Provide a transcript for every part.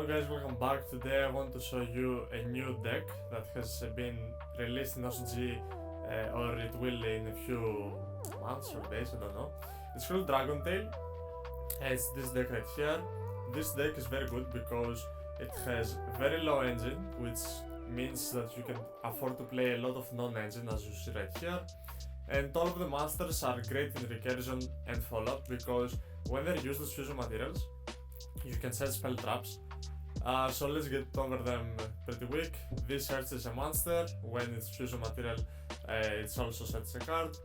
Hello guys, welcome back. Today I want to show you a new deck that has been released in OCG or it will in a few months or days, I don't know. It's called Dragon Tail. It's this deck right here. This deck is very good because it has very low engine, which means that you can afford to play a lot of non-engine as you see right here. And all of the monsters are great in recursion and follow-up because when they're used as fusion materials, you can set spell traps. So let's get over them pretty quick. This hurts as a monster. When it's fusion material, it's also sets a card.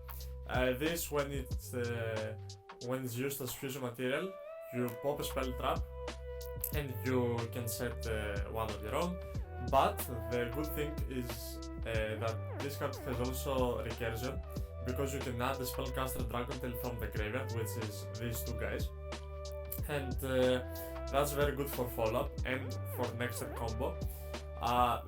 This when it's used as fusion material, you pop a spell trap and you can set one of your own. But the good thing is that this card has also recursion because you can add the spellcaster Dragon Tail from the graveyard, which is these two guys. And that's very good for follow-up and for next turn combo.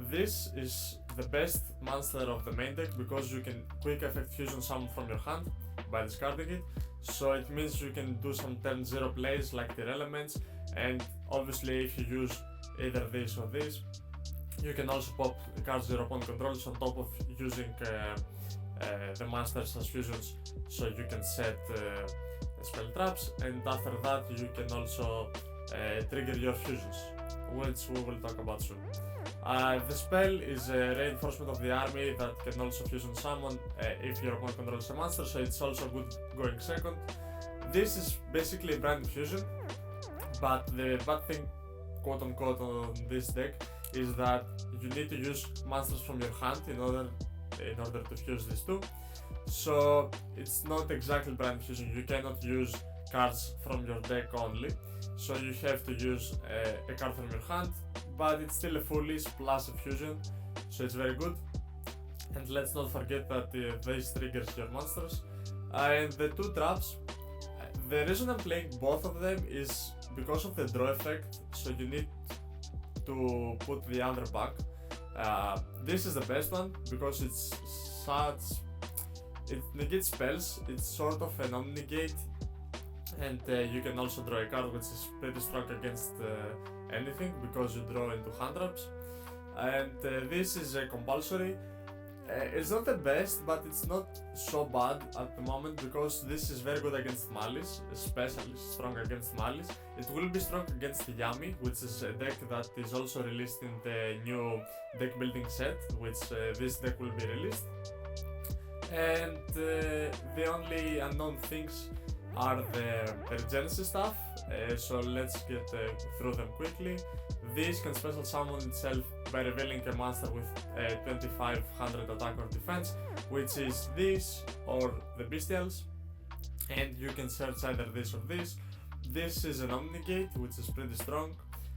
This is the best monster of the main deck because you can quick effect fusion summon from your hand by discarding it. So it means you can do some turn 0 plays like the elements, and obviously if you use either this or this, you can also pop card 0 opponent controls on top of using the monsters as fusions, so you can set spell traps, and after that you can also trigger your fusions, which we will talk about soon. The spell is a reinforcement of the army that can also fusion summon if your opponent controls a monster, so it's also good going second. This is basically a brand fusion, but the bad thing, quote unquote, on this deck is that you need to use monsters from your hand in order to fuse these two. So it's not exactly brand fusion. You cannot use cards from your deck only, so you have to use a card from your hand, but it's still a foolish plus a fusion, so it's very good. And let's not forget that this triggers your monsters. And the two traps, the reason I'm playing both of them is because of the draw effect, so you need to put the other back. This is the best one because it's it negates spells, it's sort of an omni-negate, and you can also draw a card which is pretty strong against anything because you draw into hand traps. And this is compulsory. It's not the best, but it's not so bad at the moment because this is very good against Malice, especially strong against Malice. It will be strong against Yami, which is a deck that is also released in the new deck building set, which this deck will be released. And the only unknown things are the Genesis stuff, so let's get through them quickly. This can special summon itself by revealing a monster with 2500 attack or defense, which is this or the Bestials, and you can search either this or this. This is an Omni-Negate, which is pretty strong,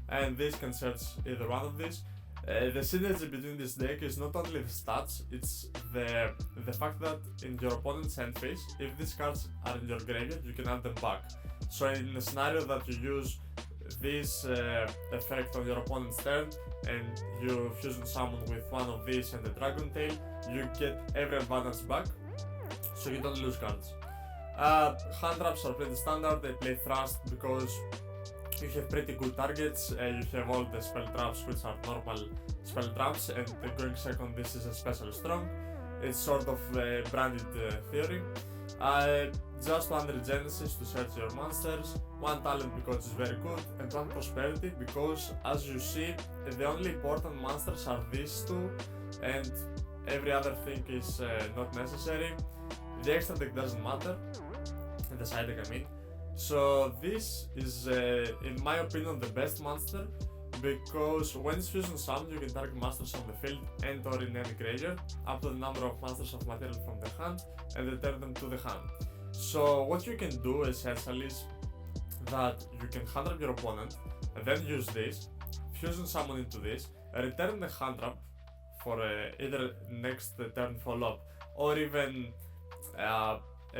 and this can search either one of these. The synergy between this deck is not only the stats, it's the fact that in your opponent's end phase, if these cards are in your graveyard, you can add them back. So in a scenario that you use this effect on your opponent's turn and you fusion summon with one of these and the Dragon Tail, you get every advantage back, so you don't lose cards. Hand traps are pretty standard. They play Thrust because you have pretty good targets, you have all the spell traps which are normal spell traps, and going second this is especially strong. It's sort of a branded theory. Just one Regenesis to search your monsters, one talent because it's very good, and one prosperity because, as you see, the only important monsters are these two and every other thing is not necessary. The extra deck doesn't matter, the side deck I mean. So this is, in my opinion, the best monster because when it's fusion summoned, you can target monsters on the field and or in any graveyard up to the number of monsters of material from the hand and return them to the hand. So what you can do essentially is that you can hand trap your opponent and then use this, fusion summon into this, return the hand trap for either next turn follow-up or even a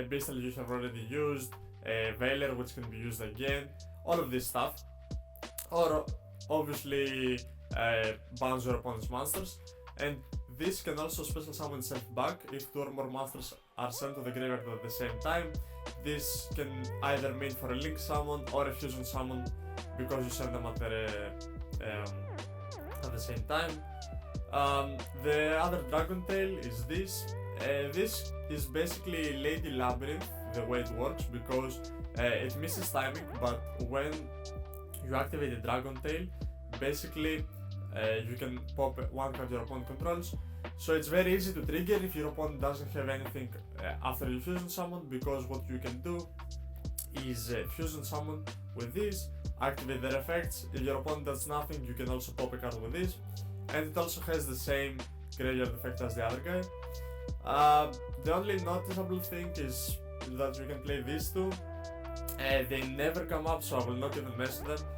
Bestial you have already used, a Veiler which can be used again, all of this stuff, or obviously bounce your opponent's monsters. And this can also special summon itself back if two or more monsters are sent to the graveyard at the same time. This can either mean for a link summon or a fusion summon because you send them at the at the same time. The other Dragon Tail is this. This is basically Lady Labyrinth, the way it works, because it misses timing, but when you activate the Dragon Tail, basically you can pop one card your opponent controls. So it's very easy to trigger if your opponent doesn't have anything after you fusion summon, because what you can do is fusion summon with this, activate their effects. If your opponent does nothing, you can also pop a card with this, and it also has the same graveyard effect as the other guy. The only noticeable thing is that you can play these two. They never come up, so I will not even mess with them.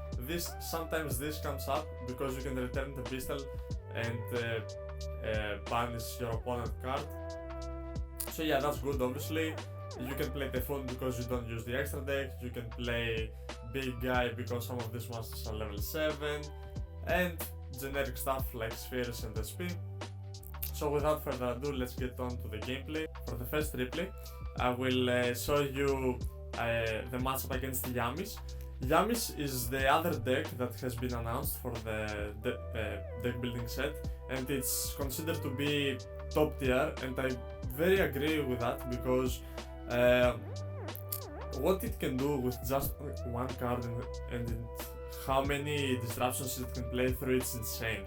Sometimes this comes up because you can return the pistol and banish your opponent card. So yeah, that's good. Obviously, you can play Typhoon because you don't use the extra deck. You can play Big Guy because some of these monsters are level 7, and generic stuff like Spheres and SP. So without further ado, let's get on to the gameplay. For the first replay, I will show you the matchup against Yamis. Yamis is the other deck that has been announced for the deck building set, and it's considered to be top tier, and I very agree with that, because what it can do with just one card and how many disruptions it can play through, it's insane.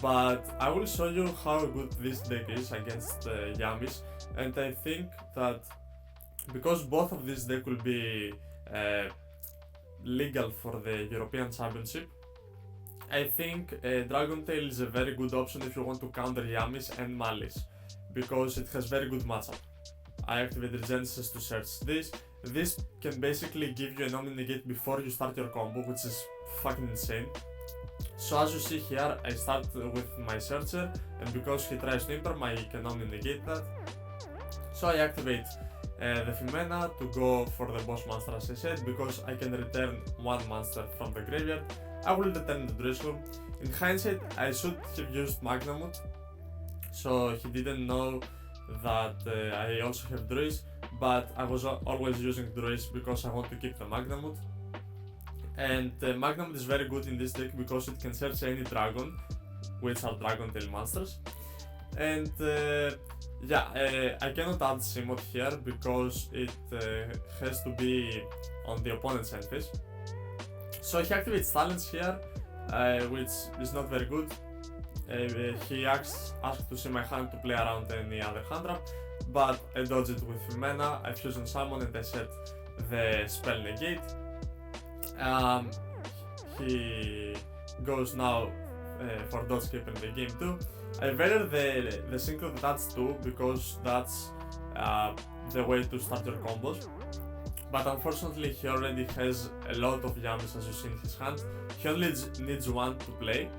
But I will show you how good this deck is against Yamis, and I think that because both of these decks will be legal for the European Championship, I think Dragon Tail is a very good option if you want to counter Yamis and Malice, because it has very good matchup. I activated Genesis to search this. This can basically give you an Omni Negate before you start your combo, which is fucking insane. So as you see here, I start with my Searcher, and because he tries to imperm, I can Omni Negate that. So I activate the Fimena to go for the boss monster, as I said, because I can return one monster from the graveyard. I will return the Druid's Room. In hindsight, I should have used Magnamut, so he didn't know that I also have Druids, but I was always using Druids because I want to keep the Magnamut. And Magnamut is very good in this deck because it can search any dragon, which are Dragon Tail monsters. And I cannot add Simod here because it has to be on the opponent's end phase. So he activates Silence here, which is not very good. He asked to see my hand to play around any other hand trap, but I dodge it with Fimena, I fusion summon, and I set the spell negate. He goes now for dodge skip in the game too. I value the synchro that's too, because that's the way to start your combos. But unfortunately, he already has a lot of Yamis, as you see in his hand. He only needs one to play.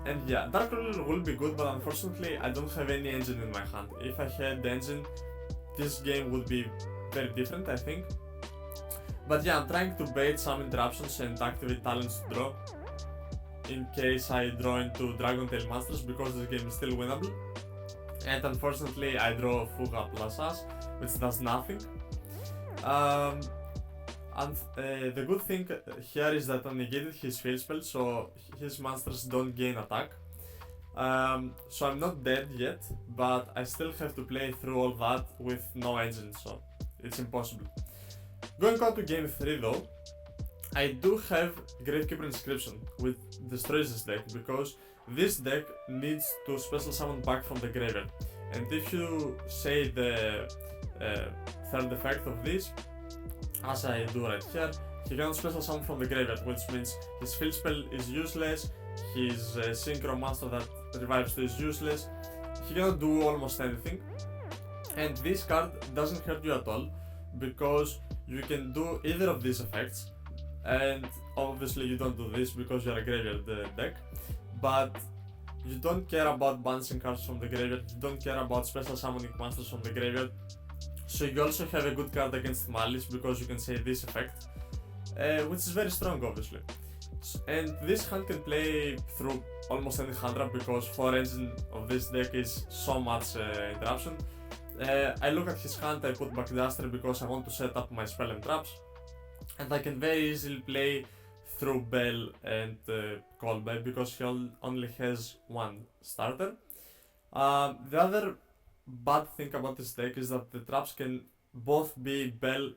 And yeah, Dark Roller will be good, but unfortunately I don't have any engine in my hand. If I had the engine, this game would be very different, I think. But yeah, I'm trying to bait some interruptions and activate talents to draw, in case I draw into Dragon Tail monsters, because this game is still winnable. And unfortunately I draw Fuga plus Us, which does nothing. And the good thing here is that I negated his field spell, so his monsters don't gain attack. So I'm not dead yet, but I still have to play through all that with no engine, so it's impossible. Going on to game 3 though, I do have Gravekeeper Inscription, which destroys this deck, because this deck needs to special summon back from the graveyard. And if you say the third effect of this, as I do right here, he cannot special summon from the graveyard, which means his field spell is useless, his synchro monster that revives to is useless, he cannot do almost anything. And this card doesn't hurt you at all, because you can do either of these effects, and obviously you don't do this because you're a graveyard deck, but you don't care about banishing cards from the graveyard, you don't care about special summoning monsters from the graveyard. So you also have a good card against Malice, because you can say this effect, which is very strong obviously. And this hand can play through almost any hand trap, because 4 engine of this deck is so much interruption. I look at his hand, I put Backduster because I want to set up my spell and traps, and I can very easily play through Bell and Kolbe because he only has one starter. The other bad thing about this deck is that the traps can both be Bell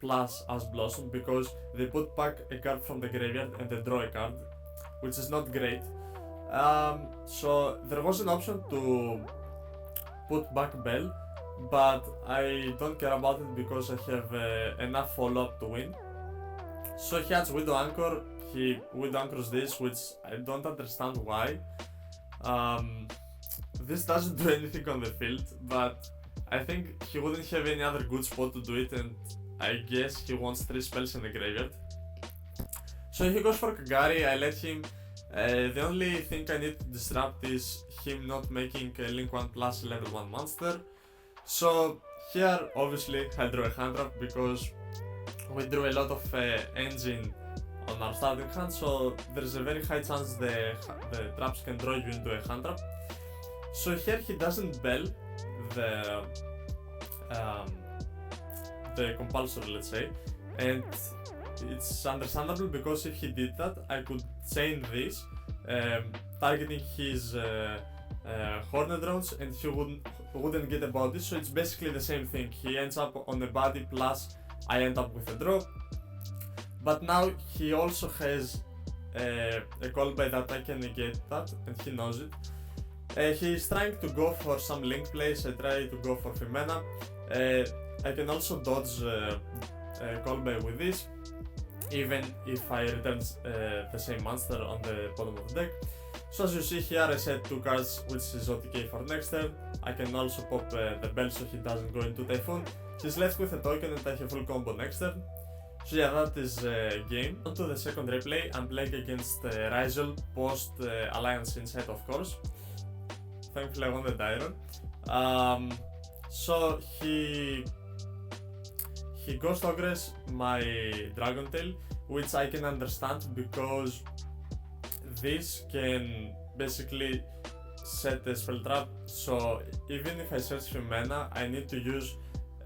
plus as Blossom because they put back a card from the graveyard and they draw a card, which is not great. So there was an option to put back Bell, but I don't care about it because I have enough follow-up to win. So he has Widow Anchor, he Widow Anchors this, which I don't understand why. This doesn't do anything on the field, but I think he wouldn't have any other good spot to do it, and I guess he wants 3 spells in the graveyard. So he goes for Kagari, I let him. The only thing I need to disrupt is him not making a Link 1 plus level 1 monster. So here obviously I draw a hand trap because we drew a lot of engine on our starting hand, so there's a very high chance the traps can draw you into a hand trap. So here he doesn't Bell the compulsory, let's say, and it's understandable because if he did that, I could chain this, targeting his Hornet drones, and he wouldn't get a body, so it's basically the same thing. He ends up on a body plus I end up with a draw. But now he also has a callback that I can negate that, and he knows it. He's trying to go for some link plays, I try to go for Femena. I can also dodge callback with this, even if I return the same monster on the bottom of the deck. So as you see here, I set 2 cards, which is OTK for next turn. I can also pop the Bell so he doesn't go into Typhoon. He's left with a token and I have full combo next turn. So yeah, that is game. On to the second replay. I'm playing against Rizal, post Alliance Insight, of course. Thankfully I won the Dyron. So he Ghost Ogres my Dragon Tail, which I can understand because this can basically set a spell trap. So even if I search Femena, I need to use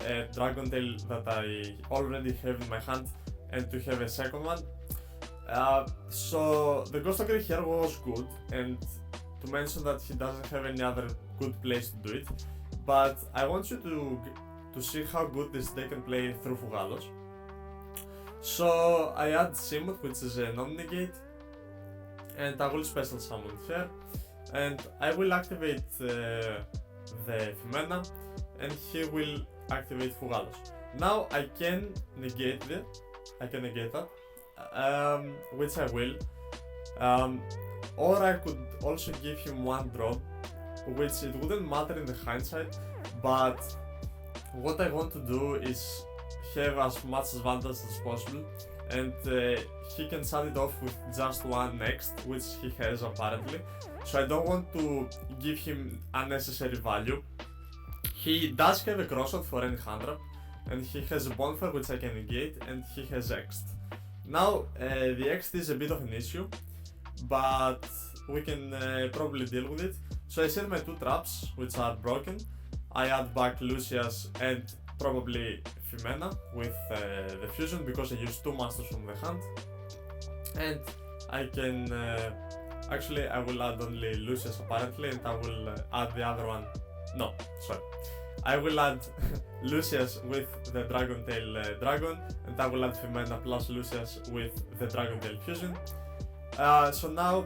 a Dragon Tail that I already have in my hand and to have a second one. So the Ghost Ogre here was good, and to mention that he doesn't have any other good place to do it, but I want you to see how good this deck can play through Fugalos. So I add Simut, which is a non-negate, and I will special summon here, and I will activate the Femena, and he will activate Fugalos. Now I can negate that, which I will, or I could also give him 1 drop, which it wouldn't matter in the hindsight, but what I want to do is have as much advantage as possible, and he can shut it off with just 1 next, which he has apparently. So I don't want to give him unnecessary value. He does have a crossroad for any hand trap, and he has a bonfire which I can negate, and he has Ext. Now the Ext is a bit of an issue, but we can probably deal with it. So I set my 2 traps, which are broken. I add back Lucius and probably Femena with the fusion because I use 2 masters from the hand, and I can actually I will add only Lucius apparently, and I will add the other one. No, sorry. I will add Lucius with the Dragon Tail Dragon, and I will add Femena plus Lucius with the Dragon Tail fusion. So now,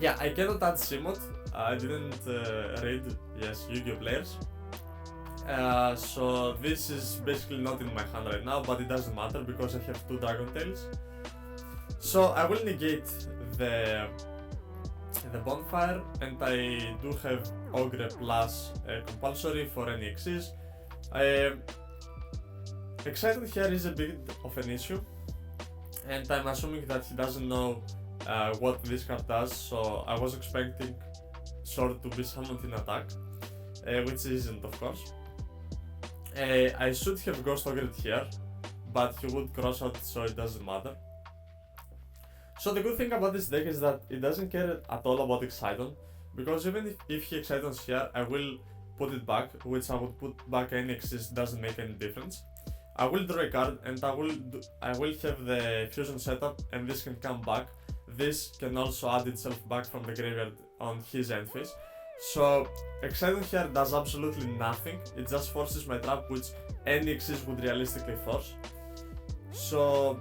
yeah, I cannot add Simut. I didn't read, yes, Yu-Gi-Oh players. So this is basically not in my hand right now, but it doesn't matter because I have 2 Dragon Tails. So I will negate the bonfire, and I do have Ogre plus compulsory for any Xyz. Excited here is a bit of an issue, and I'm assuming that he doesn't know what this card does, so I was expecting Sword to be summoned in attack, which isn't, of course. I should have Ghost Ogre here, but he would cross out, so it doesn't matter. So the good thing about this deck is that it doesn't care at all about Exciton, because even if he Excitons here, I will put it back, which I would put back any Xyz, doesn't make any difference. I will draw a card and I will have the fusion setup, and this can come back. This can also add itself back from the graveyard on his end phase. So Exciton here does absolutely nothing, it just forces my trap, which any Xyz would realistically force. So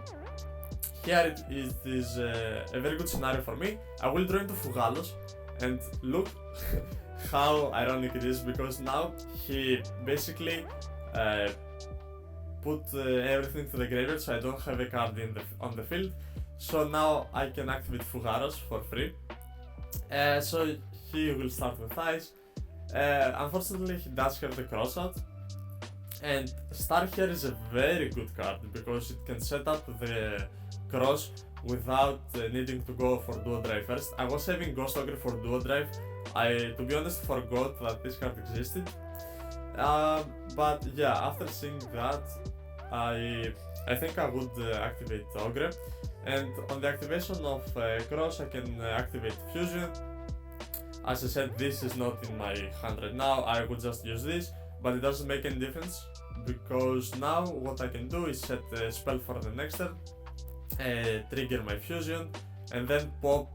here it is a very good scenario for me. I will draw into Fugalos, and look how ironic it is, because now he basically put everything to the graveyard, so I don't have a card on the field. So now I can activate Fugaros for free. So he will start with Ice. Unfortunately, he does have the cross out. And Star here is a very good card because it can set up the cross without needing to go for duo drive first. I was saving Ghost Ogre for duo drive. I, to be honest, forgot that this card existed. But yeah, after seeing that, I think I would activate Ogre. And on the activation of cross, I can activate Fusion. As I said, this is not in my hand right now. I would just use this, but it doesn't make any difference because now what I can do is set a spell for the next turn, trigger my fusion, and then pop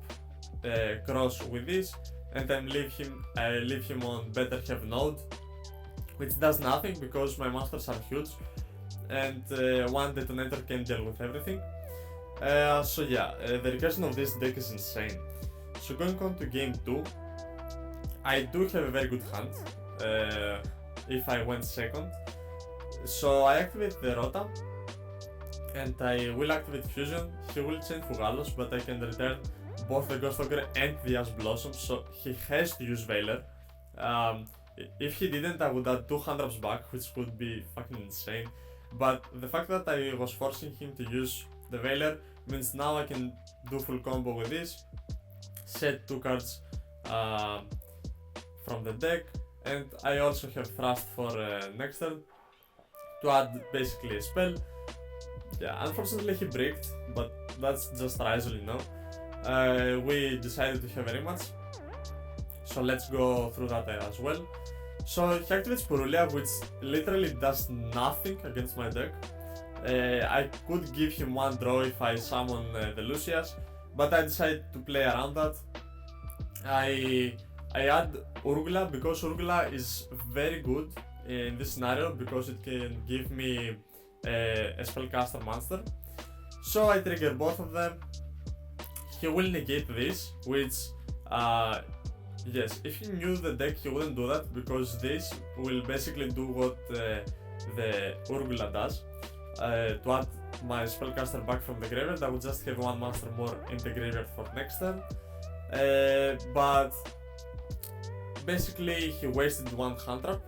cross with this, and then leave him on better have node, which does nothing because my monsters are huge, and one detonator can deal with everything. So yeah, the recursion of this deck is insane. So going on to game 2, I do have a very good hand if I went second. So I activate the Rota and I will activate Fusion. He will change Fugalos, but I can return both the Ghost Ogre and the Ash Blossom, so he has to use Veiler. If he didn't, I would add 2 hand-ups back, which would be fucking insane. But the fact that I was forcing him to use the Veiler means now I can do full combo with this, set 2 cards from the deck, and I also have Thrust for next turn to add basically a spell. Yeah, unfortunately he bricked, but that's just Rizal, you know. We decided to have a rematch, so let's go through that as well. So he activates Purulia, which literally does nothing against my deck. I could give him one draw if I summon the Lucias, but I decided to play around that. I add Urgula because Urgula is very good in this scenario because it can give me a spellcaster monster. So I trigger both of them. He will negate this, which yes, if he knew the deck he wouldn't do that because this will basically do what the Urgula does. To add my spellcaster back from the graveyard, I would just have one monster more in the graveyard for next turn. But basically he wasted one hand trap,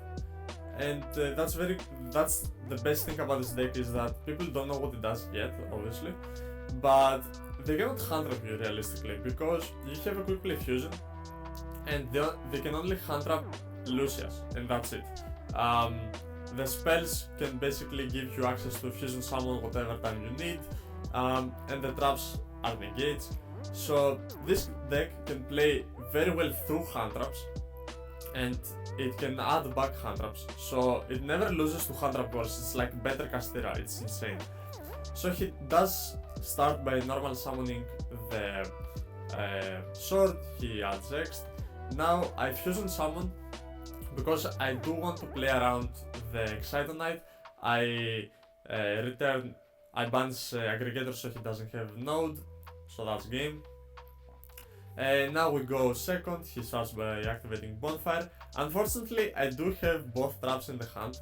and that's the best thing about this deck is that people don't know what it does yet, obviously, but they cannot hand trap you realistically because you have a quick play fusion, and they can only hand trap Lucias, and that's it. The spells can basically give you access to fusion summon whatever time you need, and the traps are negates. So this deck can play very well through hand traps, and it can add back hand traps, so it never loses to hand trap wars. It's like better Castera, it's insane. So he does start by normal summoning the sword, he adds X. Now I fusion summon because I do want to play around the Excitonite. I banish Aggregator so he doesn't have node, so that's game. Now we go second, he starts by activating Bonfire. Unfortunately, I do have both traps in the hand.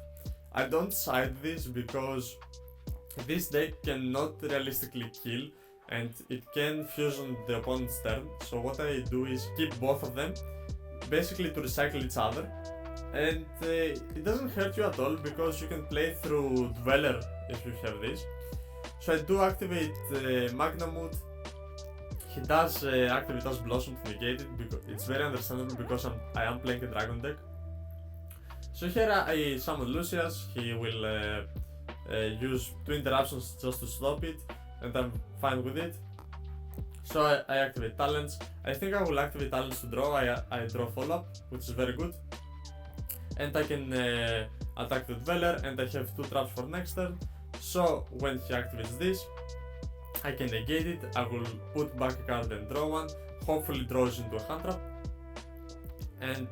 I don't side this because this deck cannot realistically kill and it can fusion the opponent's turn. So what I do is keep both of them, basically to recycle each other. And it doesn't hurt you at all because you can play through Dweller if you have this. So I do activate Magnamut. He does activate as Blossom to negate it because it's very understandable because I am playing a dragon deck. So here I summon Lucius. He will use 2 interruptions just to stop it, and I'm fine with it. So I activate talents. I think I will activate talents to draw. I draw follow-up, which is very good. And I can attack the Dweller, and I have 2 traps for next turn. So when he activates this, I can negate it, I will put back a card and draw one, hopefully draws into a hand trap, and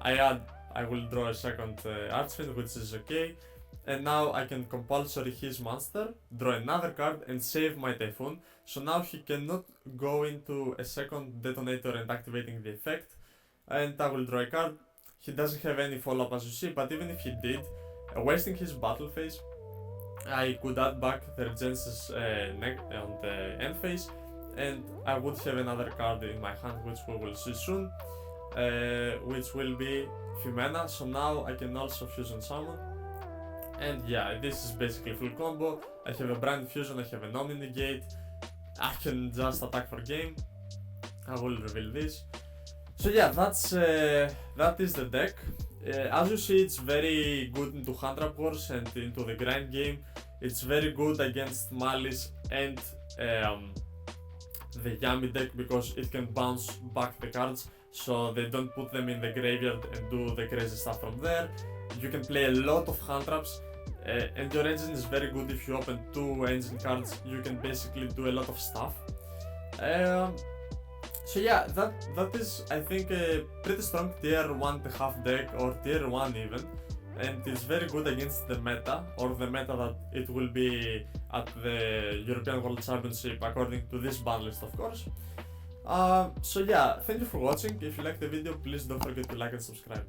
I will draw a second Archfiend, which is okay, and now I can compulsory his monster, draw another card and save my Typhoon, so now he cannot go into a second detonator and activating the effect, and I will draw a card. He doesn't have any follow-up as you see, but even if he did, wasting his battle phase, I could add back the Regenesis on the end phase, and I would have another card in my hand, which we will see soon, which will be Fumena. So now I can also fusion summon, and yeah, this is basically full combo. I have a brand fusion, I have an Omni negate, I can just attack for game. I will reveal this. So yeah, that is the deck. As you see, it's very good into hand trap wars and into the grind game. It's very good against Malice and the Yami deck because it can bounce back the cards so they don't put them in the graveyard and do the crazy stuff from there. You can play a lot of hand traps, and your engine is very good. If you open 2 engine cards, you can basically do a lot of stuff. So yeah, that is, I think, a pretty strong tier 1.5 deck, or tier 1 even, and it's very good against the meta, or the meta that it will be at the European World Championship according to this ban list, of course. So yeah, thank you for watching. If you liked the video, please don't forget to like and subscribe.